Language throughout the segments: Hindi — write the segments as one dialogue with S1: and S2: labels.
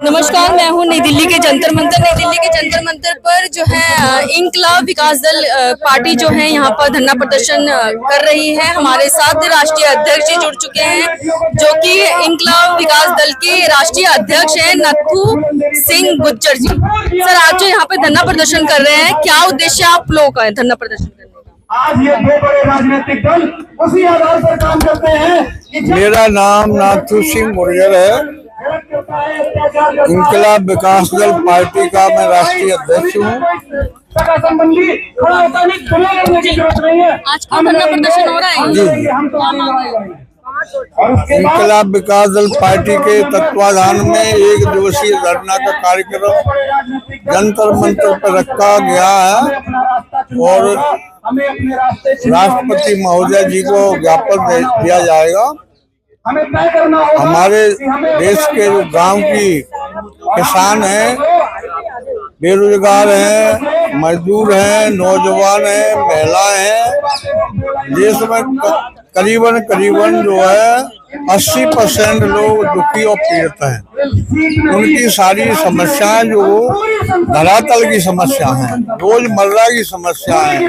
S1: नमस्कार, मैं हूँ नई दिल्ली के जंतर मंतर पर जो है इंकलाब विकास दल पार्टी जो है यहाँ पर धरना प्रदर्शन कर रही है। हमारे साथ राष्ट्रीय अध्यक्ष जी जुड़ चुके हैं जो कि इंकलाब विकास दल के राष्ट्रीय अध्यक्ष हैं नथू सिंह गुज्जर जी। सर, आज जो यहाँ पे धरना प्रदर्शन कर रहे हैं, क्या उद्देश्य आप लोगों का है धरना प्रदर्शन करने का?
S2: आज ये दो बड़े राजनीतिक दल उसी आधार पर काम करते हैं।
S3: मेरा नाम नाथू सिंह गुर्जर है। इंकलाब विकास दल पार्टी का मैं राष्ट्रीय अध्यक्ष हूँ।
S1: आज का धरना प्रदर्शन हो रहा है
S3: जी। इंकलाब विकास दल पार्टी के तत्वाधान में 1 दिवसीय धरना का कार्यक्रम जंतर मंतर पर रखा गया है और राष्ट्रपति महोदय जी को ज्ञापन दिया जाएगा। हमारे देश के जो गांव की किसान हैं, बेरोजगार हैं, मजदूर हैं, नौजवान हैं, महिलाएं हैं, देश में करीबन जो है 80% लोग दुखी और पीड़ित हैं। उनकी सारी समस्याएं जो धरातल की समस्या हैं, रोजमर्रा की समस्या है,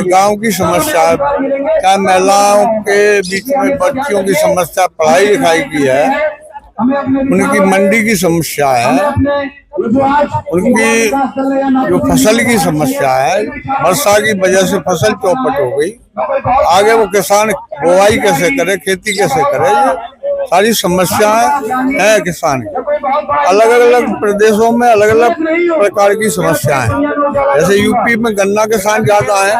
S3: गांव की समस्या है, क्या महिलाओं के बीच में बच्चियों की समस्या पढ़ाई लिखाई की है, उनकी मंडी की समस्या है, उनकी जो फसल की समस्या है, वर्षा की वजह से फसल चौपट हो गई, आगे वो किसान बुआई कैसे करे, खेती कैसे करे, ये सारी समस्याएं हैं किसान की। अलग अलग प्रदेशों में अलग अलग प्रकार की समस्याएं हैं। जैसे यूपी में गन्ना किसान ज्यादा है,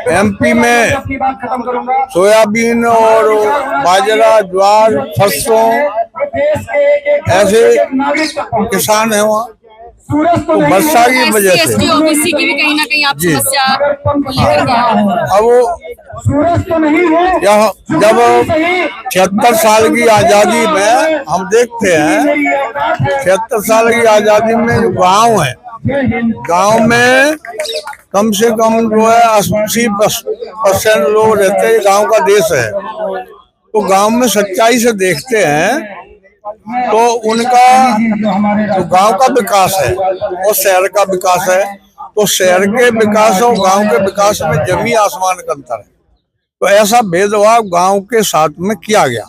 S3: एमपी में सोयाबीन और बाजरा, ज्वार, सरसों ऐसे किसान है वहाँ। तो वर्षा की वजह से
S1: ओबीसी की भी कहीं ना कहीं आप समस्या को लेकर के
S3: अब जब 76 साल की आजादी में हम देखते हैं, 76 साल की आजादी में जो गांव है, गांव में कम से कम जो है 80% लोग रहते हैं। गांव का देश है, तो गांव में सच्चाई से देखते हैं तो उनका जो गांव का विकास है और शहर का विकास है, तो शहर के विकास और गांव के विकास में जमीन आसमान का अंतर है। तो ऐसा भेदभाव गांव के साथ में किया गया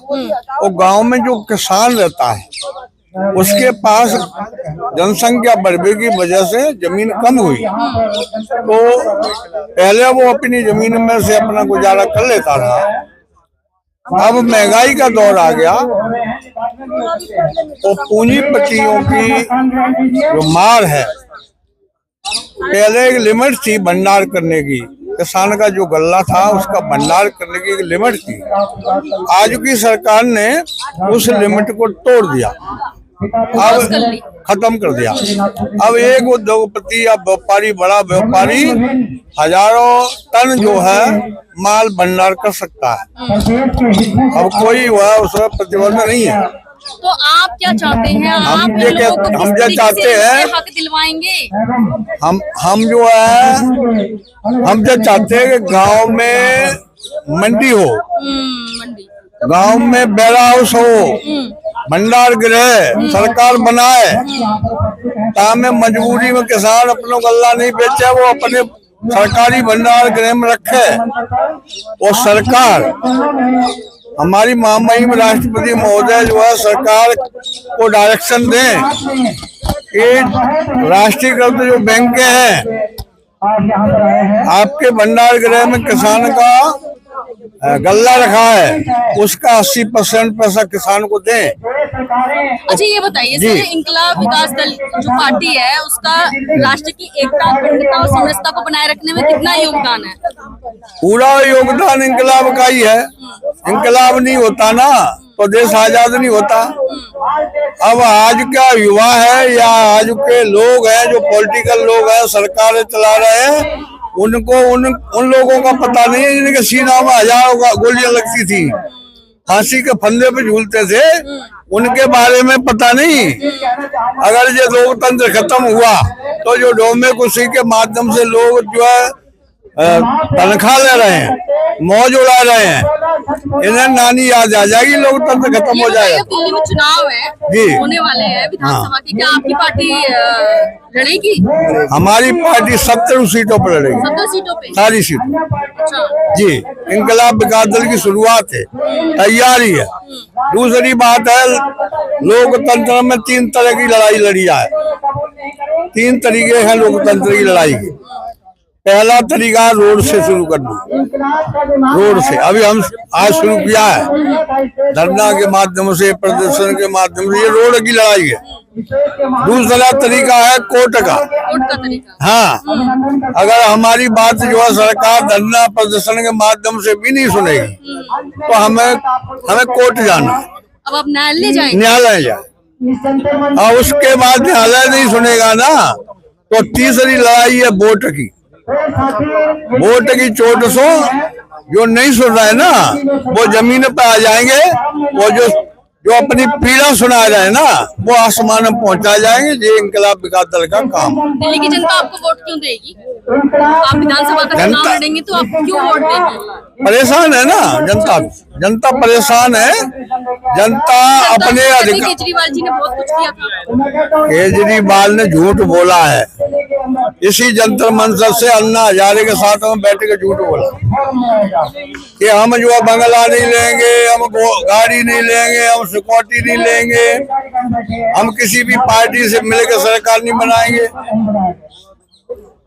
S3: और गांव में जो किसान रहता है उसके पास जनसंख्या बढ़ने की वजह से जमीन कम हुई, तो पहले वो अपनी जमीन में से अपना गुजारा कर लेता था। अब महंगाई का दौर आ गया तो पूंजीपतियों की जो मार है, पहले एक लिमिट थी भंडार करने की, किसान का जो गल्ला था उसका भंडार करने की एक लिमिट थी। आज की सरकार ने उस लिमिट को तोड़ दिया, अब खत्म कर दिया। अब एक उद्योगपति या व्यापारी, बड़ा व्यापारी हजारों टन जो है माल भंडार कर सकता है। अब कोई वह उसमें प्रतिबंध नहीं है।
S1: तो आप क्या चाहते हैं?
S3: हम जो चाहते हैं,
S1: हक दिलवाएंगे?
S3: हम जो है, हम जो चाहते हैं कि गांव में मंडी हो, गांव में वेयर हाउस हो, भंडार गृह सरकार बनाए, ताकि मजबूरी में किसान अपना गल्ला नहीं बेचे, वो अपने सरकारी भंडार गृह में रखे। और सरकार, हमारी महामहिम राष्ट्रपति महोदय जो है सरकार को डायरेक्शन दें कि राष्ट्रीयकृत जो बैंक हैं, आपके भंडार गृह में किसान का गल्ला रखा है, उसका 80% पैसा किसान को दें।
S1: अच्छा, ये बताइए सर, इंकलाब विकास दल जो पार्टी है उसका राष्ट्र की एकता, अखंडता और समरसता को बनाए रखने में कितना योगदान है?
S3: पूरा योगदान इंकलाब का ही है। इंकलाब नहीं होता ना तो देश आजाद नहीं होता। अब आज का युवा है या आज के लोग हैं जो पॉलिटिकल लोग हैं, सरकारें चला रहे हैं, उनको उन लोगों का पता नहीं है जिनके सीना में हजारों गोलियां लगती थी, फांसी के फंदे पे झूलते थे, उनके बारे में पता नहीं। अगर ये लोकतंत्र खत्म हुआ तो जो डेमोक्रेसी के माध्यम से लोग जो है तनख्वाह ले रहे हैं, मौज उड़ा रहे हैं। इन्हें नानी याद आ जाएगी, लोकतंत्र खत्म हो जाएगा।
S1: दिल्ली में चुनाव है,
S3: जी
S1: होने वाले हैं विधानसभा के, क्या आपकी पार्टी लड़ेगी?
S3: हमारी पार्टी 70 सीटों पर लड़ेगी,
S1: 70 सीटों पे?
S3: सारी सीटों।
S1: अच्छा।
S3: जी, इंकलाब विकास दल की शुरुआत है, तैयारी है। दूसरी बात है, लोकतंत्र में 3 तरह की लड़ाई लड़ी है। 3 तरीके हैं लोकतंत्र की लड़ाई के। पहला तरीका रोड से शुरू करना, रोड से। अभी हम आज शुरू किया है, धरना के माध्यम से, प्रदर्शन के माध्यम से, ये रोड की लड़ाई है। दूसरा तरीका है कोर्ट का।
S1: कोर्ट का तरीका?
S3: हाँ, अगर हमारी बात जो है सरकार धरना प्रदर्शन के माध्यम से भी नहीं सुनेगी तो हमें कोर्ट जाना है।
S1: अब आप न्यायालय जाएंगे?
S3: न्यायालय जाए, और उसके बाद न्यायालय नहीं सुनेगा ना, तो तीसरी लड़ाई है वोट की। वोट की चोट से जो नहीं सुन रहा है ना, वो जमीन पे आ जाएंगे। वो जो अपनी पीड़ा सुना रहे हैं ना, वो आसमान में पहुंचा जाएंगे। ये इंकलाब विकास दल का काम।
S1: दिल्ली की जनता आपको वोट क्यों देगी? आप विधानसभा का चुनाव लड़ेंगे तो आप क्यों वोट देंगे?
S3: परेशान है ना जनता, जनता परेशान है। जनता अपने अधिकार,
S1: केजरीवाल जी ने बहुत कुछ किया था।
S3: केजरीवाल ने झूठ बोला है। इसी जंतर मंतर से अन्ना हजारे के साथ में बैठ के झूठ बोला कि हम जो बंगला नहीं लेंगे, हम गाड़ी नहीं लेंगे, हम सिक्योरिटी नहीं लेंगे, हम किसी भी पार्टी से मिलकर सरकार नहीं बनाएंगे।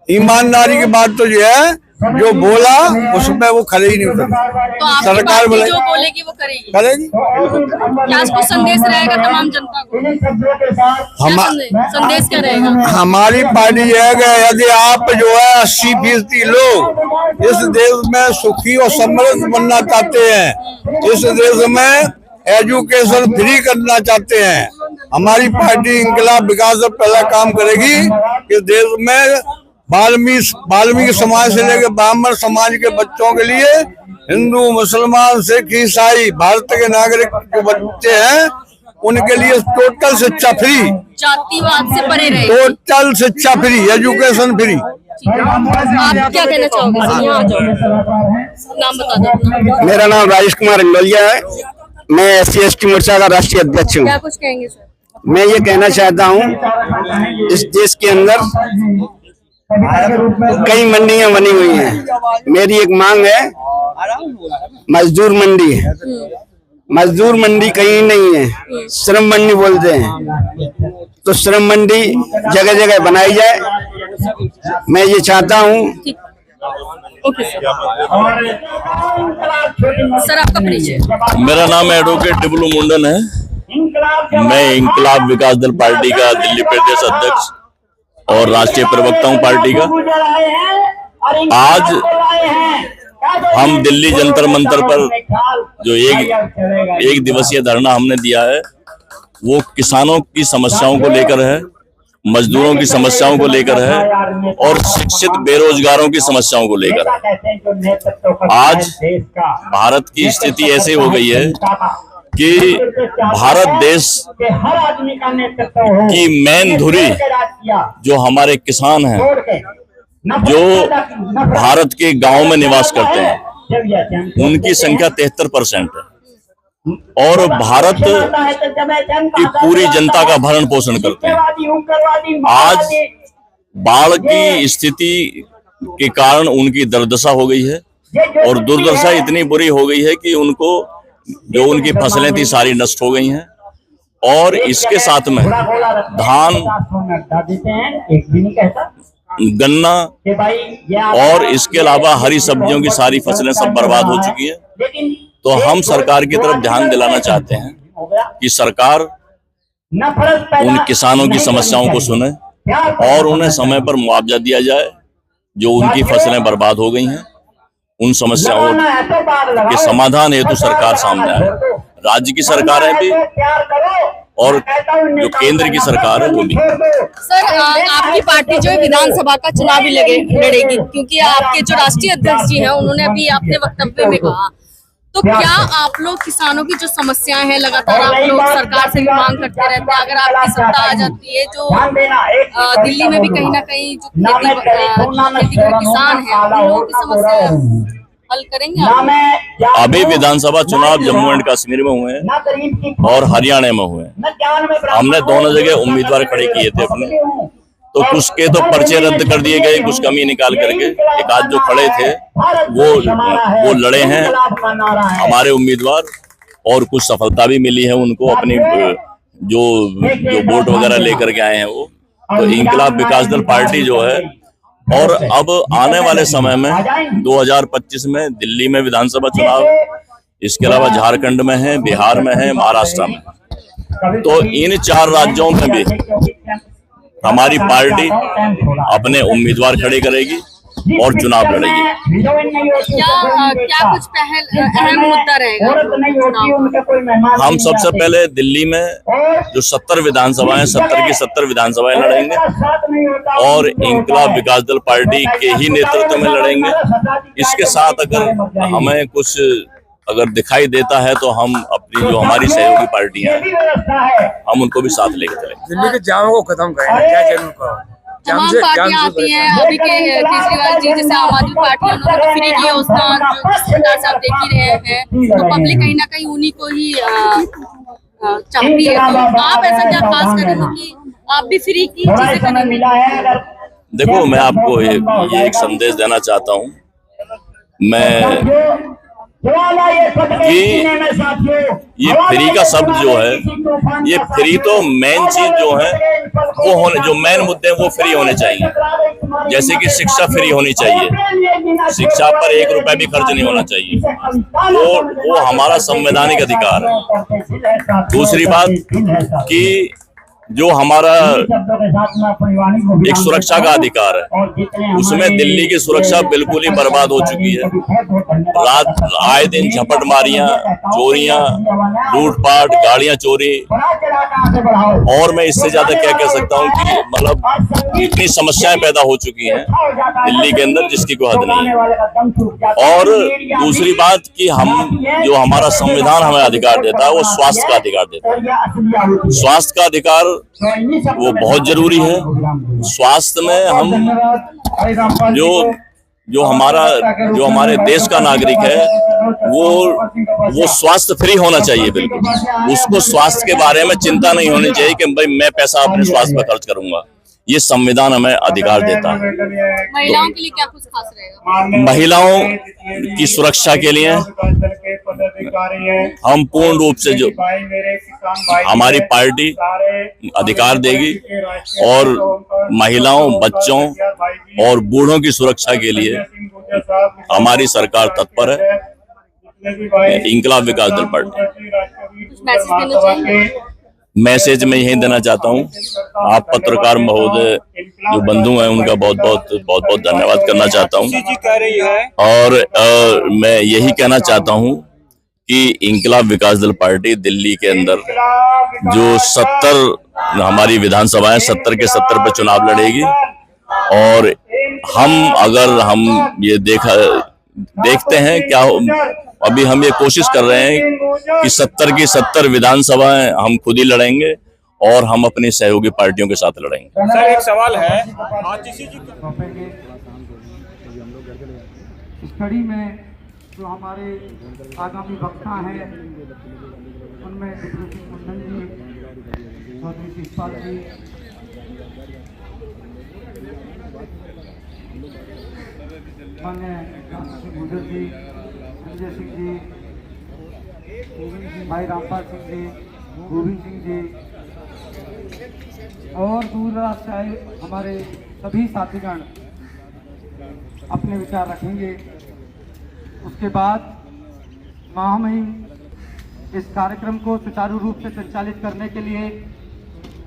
S3: ईमानदारी की बात तो जो है, जो बोला उसमें वो खड़े ही नहीं उतरे।
S1: तो
S3: सरकार
S1: जो बोलेगी वो करेगी। क्या इसको संदेश रहेगा तमाम जनता को? संदेश क्या रहेगा?
S3: हमारी पार्टी है कि यदि आप जो है 80% लोग इस देश में सुखी और समृद्ध बनना चाहते हैं, इस देश में एजुकेशन फ्री करना चाहते हैं, हमारी पार्टी इंकलाब विकास दल पहला काम करेगी कि देश में वाल्मीकि समाज से लेकर ब्राह्मण समाज के बच्चों के लिए, हिंदू, मुसलमान, सिख, ईसाई, भारत के नागरिक जो बच्चे हैं उनके लिए टोटल शिक्षा फ्री,
S1: जातिवाद से परे रहे,
S3: टोटल शिक्षा फ्री, एजुकेशन फ्री।
S1: आप क्या कहना चाहोगे? यहाँ आ जाओ, नाम बता दो।
S4: मेरा नाम राजेश कुमार इंडोलिया है, मैं SC/ST मोर्चा का राष्ट्रीय अध्यक्ष हूँ।
S1: क्या कुछ कहेंगे सर?
S4: मैं ये कहना चाहता हूँ, इस देश के अंदर कई मंडियां बनी हुई हैं। मेरी एक मांग है, मजदूर मंडी। मजदूर मंडी कहीं नहीं है, श्रम मंडी बोलते हैं। तो श्रम मंडी जगह जगह बनाई जाए, मैं ये चाहता हूँ।
S1: ओके सर, आपका परिचय?
S5: मेरा नाम एडवोकेट डिबलू मुंडन है। मैं इंकलाब विकास दल पार्टी का दिल्ली प्रदेश अध्यक्ष और राष्ट्रीय प्रवक्ता हूं पार्टी का। आज हम दिल्ली जंतर मंतर पर जो एक दिवसीय धरना हमने दिया है, वो किसानों की समस्याओं को लेकर है, मजदूरों की समस्याओं को लेकर है और शिक्षित बेरोजगारों की समस्याओं को लेकर है। आज भारत की स्थिति ऐसे हो गई है कि भारत देश की मेन धुरी जो हमारे किसान हैं, जो भारत के गांव में निवास करते हैं, उनकी संख्या 73% है और भारत की पूरी जनता का भरण पोषण करते हैं। आज बाढ़ की स्थिति के कारण उनकी दुर्दशा हो गई है और दुर्दशा इतनी बुरी हो गई है कि उनको जो उनकी फसलें थी सारी नष्ट हो गई हैं और इसके साथ में धान, गन्ना और इसके अलावा हरी सब्जियों की सारी फसलें सब बर्बाद हो चुकी है। तो हम सरकार की तरफ ध्यान दिलाना चाहते हैं कि सरकार उन किसानों की समस्याओं को सुने और उन्हें समय पर मुआवजा दिया जाए। जो उनकी फसलें बर्बाद हो गई हैं, उन समस्याओं के समाधान हेतु सरकार सामने आए। राज्य की सरकारें भी और जो केंद्र की सरकार है वो भी।
S1: सर, आपकी पार्टी जो है विधानसभा का चुनाव भी लड़ेगी, क्योंकि आपके जो राष्ट्रीय अध्यक्ष जी हैं उन्होंने अभी अपने वक्तव्य में कहा, तो क्या आप लोग किसानों की जो समस्याएं हैं लगातार आप लोग सरकार से भी मांग करते रहते हैं, अगर आपकी सत्ता आ जाती है जो दिल्ली में भी कहीं ना कहीं जो खेती किसान है उन लोगों की समस्या हल करेंगे आप?
S5: अभी विधानसभा चुनाव जम्मू एंड कश्मीर में हुए हैं और हरियाणा में हुए हैं। हमने दोनों जगह उम्मीदवार खड़े किए थे अपने, तो कुछ के तो पर्चे रद्द कर दिए गए, कुछ कमी निकाल करके। एक आध जो खड़े थे वो लड़े हैं हमारे उम्मीदवार, और कुछ सफलता भी मिली है उनको अपनी जो वोट वगैरह लेकर के आए हैं वो। तो इंकलाब विकास दल पार्टी जो है, और अब आने वाले समय में 2025 में दिल्ली में विधानसभा चुनाव, इसके अलावा झारखंड में है, बिहार में है, महाराष्ट्र में, तो इन 4 राज्यों में भी हमारी पार्टी अपने उम्मीदवार खड़े करेगी और चुनाव लड़ेगी।
S1: क्या कुछ पहल अहम मुद्दा रहेगा चुनाव?
S5: हम सबसे पहले दिल्ली में जो 70 विधानसभाएं 70 की 70 विधानसभाएं लड़ेंगे और इंकलाब विकास दल पार्टी के ही नेतृत्व में लड़ेंगे। इसके साथ अगर दिखाई देता है तो हम अपनी जो हमारी सहयोगी पार्टियां हैं हम उनको भी साथ लेकर चलेंगे।
S6: दिल्ली के जामों को खत्म करेंगे, क्या जरूर कहो।
S1: तमाम पार्टियां आती हैं, अभी के केजरीवाल जी जैसे आम आदमी पार्टी उन्होंने फ्री की योजना जो जिस प्रकार से आप देख ही रहे हैं, तो पब्लिक कहीं ना कहीं उन्हीं को ही चाहती है। तो आप ऐसा क्या खास करेंगे कि आप भी फ्री की चीजें करेंगे?
S5: देखो, मैं आपको ये एक संदेश देना चाहता हूँ मैं कि ये फ्री का शब्द जो है, ये फ्री तो मेन चीज जो है वो होने, जो मेन मुद्दे हैं वो फ्री होने चाहिए। जैसे कि शिक्षा फ्री होनी चाहिए, शिक्षा पर 1 रुपया भी खर्च नहीं होना चाहिए, वो हमारा संवैधानिक अधिकार है। दूसरी बात कि जो हमारा एक सुरक्षा का अधिकार है, उसमें दिल्ली की सुरक्षा बिल्कुल ही बर्बाद हो चुकी है। रात आए दिन झपटमारियां, चोरियां, लूटपाट, गाड़ियां चोरी, और मैं इससे ज्यादा क्या कह सकता हूं कि मतलब इतनी समस्याएं पैदा हो चुकी हैं दिल्ली के अंदर जिसकी कोई हद नहीं है। और दूसरी बात कि हम जो हमारा संविधान हमें अधिकार देता है वो स्वास्थ्य का अधिकार देता है। स्वास्थ्य का अधिकार वो बहुत जरूरी है। स्वास्थ्य में हम जो हमारे देश का नागरिक है वो स्वास्थ्य फ्री होना चाहिए बिल्कुल। उसको स्वास्थ्य के बारे में चिंता नहीं होनी चाहिए कि भाई मैं पैसा अपने स्वास्थ्य पर खर्च करूंगा। ये संविधान हमें अधिकार देता है।
S1: महिलाओं के लिए क्या कुछ खास रहेगा?
S5: महिलाओं की सुरक्षा के लिए हम पूर्ण रूप से जो हमारी पार्टी अधिकार देगी, और महिलाओं, बच्चों और बूढ़ों की सुरक्षा के लिए हमारी सरकार तत्पर है। इंकलाब विकास दल पार्टी मैसेज में यही देना चाहता हूँ, आप पत्रकार महोदय जो बंधु हैं उनका बहुत बहुत धन्यवाद करना चाहता हूँ। और मैं यही कहना चाहता हूँ कि इंकलाब विकास दल पार्टी दिल्ली के अंदर जो 70 हमारी विधानसभाएं 70 के 70 पे चुनाव लड़ेगी, और हम ये देखते हैं क्या अभी हम ये कोशिश कर रहे हैं कि 70 की 70 विधानसभाएं हम खुद ही लड़ेंगे और हम अपनी सहयोगी पार्टियों के साथ लड़ेंगे।
S6: सर, एक सवाल है,
S2: इस कड़ी में जो हमारे आगामी वक्ता हैं उनमें डिप्टी मुंडन जी, चौधरी शिषपाल जी, मान्य गुजर जी, संजय सिंह जी, भाई रामपाल सिंह जी, गोविंद सिंह जी, और दूर दराज से आए हमारे सभी साथीगण अपने विचार रखेंगे। उसके बाद महामहिम इस कार्यक्रम को सुचारू रूप से संचालित करने के लिए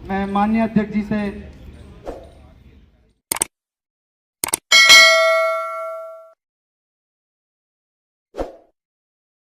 S2: मैं माननीय अध्यक्ष जी से